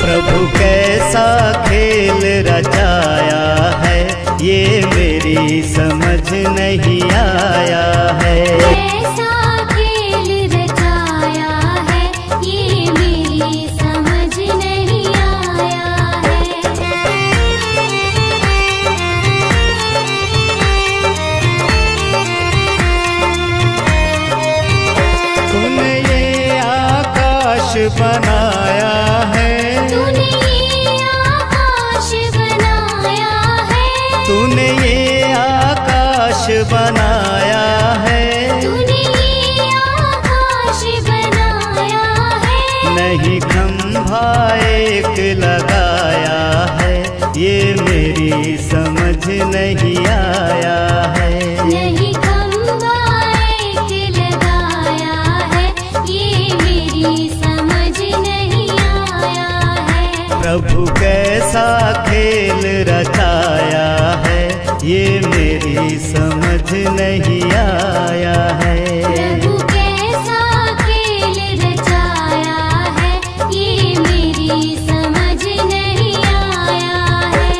प्रभु कैसा खेल रचाया है, ये मेरी समझ नहीं आया है। कैसा खेल रचाया है, ये मेरी समझ नहीं आया है। तूने ये आकाश बनाया है, तूने ये आकाश बनाया है, तूने ये आकाश बनाया है, तूने ये आकाश बनाया है। नहीं खंभा एक लगाया है, ये मेरी समझ नहीं आया है। नहीं खंभा एक लगाया है, ये मेरी समझ नहीं आया है। प्रभु कैसा खेल रचाया है, ये मेरी समझ नहीं आया है। प्रभु कैसा खेल रचाया है, ये मेरी समझ नहीं आया है।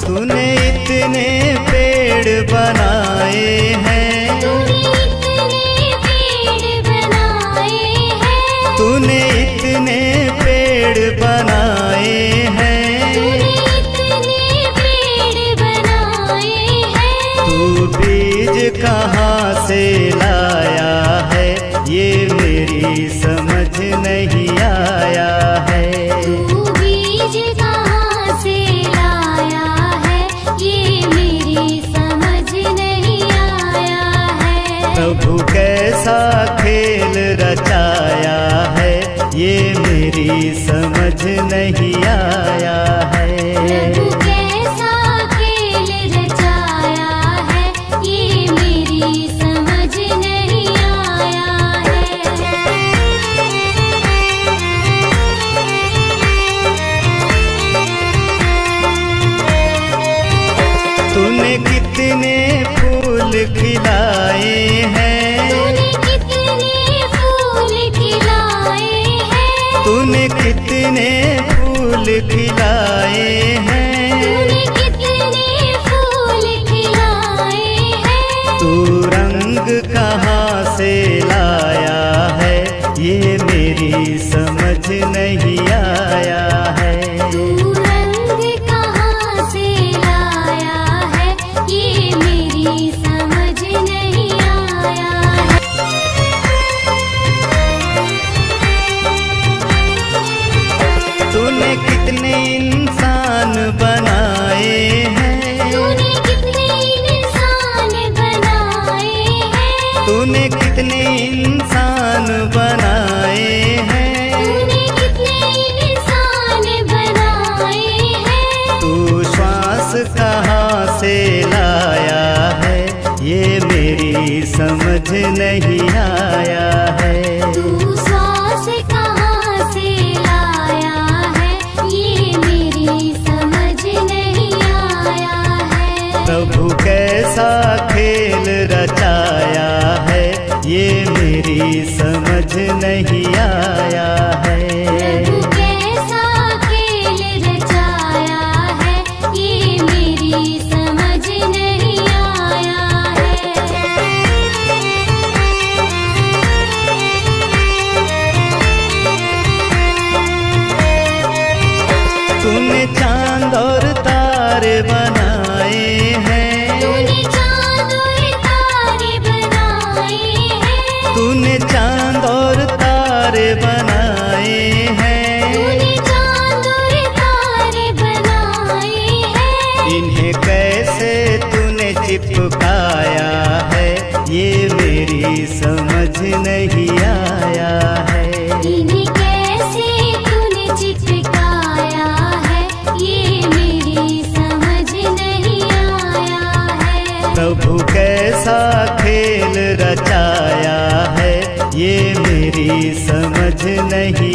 तूने इतने पेड़ बनाए हैं, तूने इतने पेड़ बनाए हैं, तूने इतने पेड़ बनाए हैं, तूने इतने पेड़ बनाए हैं। तू बीज कहाँ से लाया है, ये मेरी समझ नहीं आया है। तू बीज कहाँ से लाया है, ये मेरी समझ नहीं आया है। प्रभु कैसा खेल रचाया है, ये मेरी समझ नहीं आया है। प्रभु कैसा खेल रचाया है, ये मेरी समझ नहीं आया है। तूने कितने फूल खिलाए हैं, तूने कितने फूल खिलाए हैं, तूने कितने फूल खिलाए हैं, तूने कितने फूल खिलाए हैं। तू रंग कहाँ से लाया है, ये मेरी समझ नहीं आया है। तू रंग कहाँ से लाया है, ये मेरी समझ नहीं आया है। तूने कितने इंसान बनाए हैं, तूने कितने इंसान बनाए हैं, तूने कितने इंसान बनाए हैं, तूने कितने इंसान बनाए हैं। तू श्वास कहाँ से लाया है, ये मेरी समझ नहीं आया है। तू श्वास कहाँ से लाया है, ये मेरी समझ नहीं आया है। प्रभु कैसा खेल रचाया है, ये मेरी समझ नहीं आया है। प्रभु कैसा खेल रचाया है, ये मेरी समझ नहीं आया है। तूने चांद और तारे बनाए हैं, तूने चाँद और तारे बनाए हैं, तूने चांद और तारे बनाए हैं, तूने चाँद और तारे बनाए हैं। इन्हें कैसे तूने चिपकाया है, ये मेरी समझ नहीं आया है। इन्हें कैसे तूने चिपकाया है, ये मेरी समझ नहीं आया है। प्रभु कैसा खेल रचाया है, ये मेरी समझ नहीं